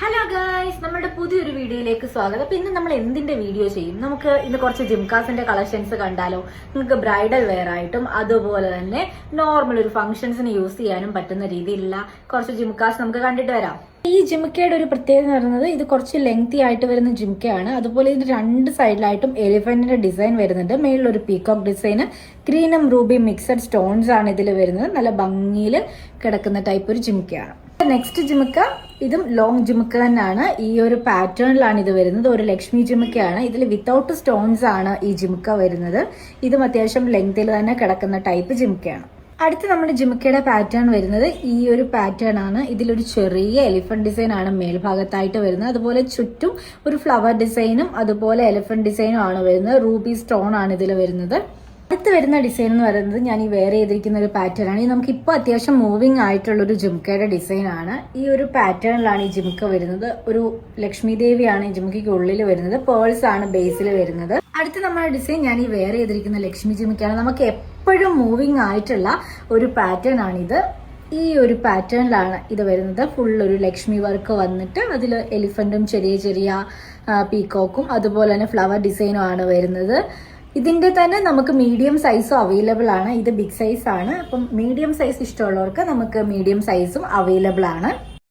Hello guys, നമ്മുടെ പുതിയൊരു വീഡിയോയിലേക്ക് സ്വാഗതം. അപ്പൊ ഇന്ന് നമ്മൾ എന്തിന്റെ വീഡിയോ ചെയ്യും? നമുക്ക് ഇന്ന് കുറച്ച് ജിംകാസിന്റെ കളക്ഷൻസ് കണ്ടാലോ? നിങ്ങൾക്ക് ബ്രൈഡൽ വെയർ ആയിട്ടും അതുപോലെ തന്നെ നോർമൽ ഒരു ഫംഗ്ഷൻസിന് യൂസ് ചെയ്യാനും പറ്റുന്ന രീതിയിലുള്ള കുറച്ച് ജിംകാസ് നമുക്ക് കണ്ടിട്ട് വരാം. ഈ ജിംക്കയുടെ ഒരു പ്രത്യേകത എന്ന് പറയുന്നത് ഇത് കുറച്ച് ലെങ്തി ആയിട്ട് വരുന്ന ജിംക്കയാണ്. അതുപോലെ ഇതിന്റെ രണ്ട് സൈഡിലായിട്ടും എലിഫന്റിന്റെ ഡിസൈൻ വരുന്നുണ്ട്. മേളിലൊരു പീകോക്ക് ഡിസൈൻ, ഗ്രീനും റൂബി മിക്സഡ് സ്റ്റോൺസ് ആണ് ഇതിൽ വരുന്നത്. നല്ല ഭംഗിയിൽ കിടക്കുന്ന ടൈപ്പ് ഒരു ജിംക്കയാണ്. നെക്സ്റ്റ് ജിമുക്ക, ഇതും ലോങ് ജിമുക്ക തന്നെയാണ്. ഈ ഒരു പാറ്റേണിലാണ് ഇത് വരുന്നത്. ഒരു ലക്ഷ്മി ജിമുക്കയാണ്. ഇതിൽ വിത്തൗട്ട് സ്റ്റോൺസ് ആണ് ഈ ജിമുക്ക വരുന്നത്. ഇതും അത്യാവശ്യം ലെങ്തിൽ തന്നെ കിടക്കുന്ന ടൈപ്പ് ജിമുക്കയാണ്. അടുത്ത് നമ്മുടെ ജിമുക്കയുടെ പാറ്റേൺ വരുന്നത് ഈ ഒരു പാറ്റേൺ ആണ്. ഇതിലൊരു ചെറിയ എലിഫന്റ് ഡിസൈൻ ആണ് മേൽഭാഗത്തായിട്ട് വരുന്നത്. അതുപോലെ ചുറ്റും ഒരു ഫ്ലവർ ഡിസൈനും അതുപോലെ എലിഫന്റ് ഡിസൈനും ആണ് വരുന്നത്. റൂബി സ്റ്റോൺ ആണ് ഇതിൽ വരുന്നത്. അടുത്ത് വരുന്ന ഡിസൈൻ എന്ന് പറയുന്നത് ഞാൻ ഈ വെയർ ചെയ്തിരിക്കുന്ന ഒരു പാറ്റേൺ ആണ്. നമുക്ക് ഇപ്പോൾ അത്യാവശ്യം മൂവിങ് ആയിട്ടുള്ള ഒരു ജിമുക്കയുടെ ഡിസൈൻ ആണ്. ഈ ഒരു പാറ്റേണിലാണ് ഈ ജിമുക്ക വരുന്നത്. ഒരു ലക്ഷ്മി ദേവിയാണ് ഈ ജിമുക്കയ്ക്ക് ഉള്ളിൽ വരുന്നത്. പേൾസ് ആണ് ബേസിൽ വരുന്നത്. അടുത്ത നമ്മുടെ ഡിസൈൻ ഞാൻ ഈ വെയർ ചെയ്തിരിക്കുന്ന ലക്ഷ്മി ജിമുക്കയാണ്. നമുക്ക് എപ്പോഴും മൂവിങ് ആയിട്ടുള്ള ഒരു പാറ്റേൺ ആണിത്. ഈ ഒരു പാറ്റേണിലാണ് ഇത് വരുന്നത്. ഫുൾ ഒരു ലക്ഷ്മി വർക്ക് വന്നിട്ട് അതിൽ എലിഫന്റും ചെറിയ ചെറിയ പീകോക്കും അതുപോലെ തന്നെ ഫ്ലവർ ഡിസൈനും ആണ് വരുന്നത്. ഇതിന്റെ തന്നെ നമുക്ക് മീഡിയം സൈസും അവൈലബിൾ ആണ്. ഇത് ബിഗ് സൈസ് ആണ്. അപ്പം മീഡിയം സൈസ് ഇഷ്ടമുള്ളവർക്ക് നമുക്ക് മീഡിയം സൈസും അവൈലബിൾ ആണ്.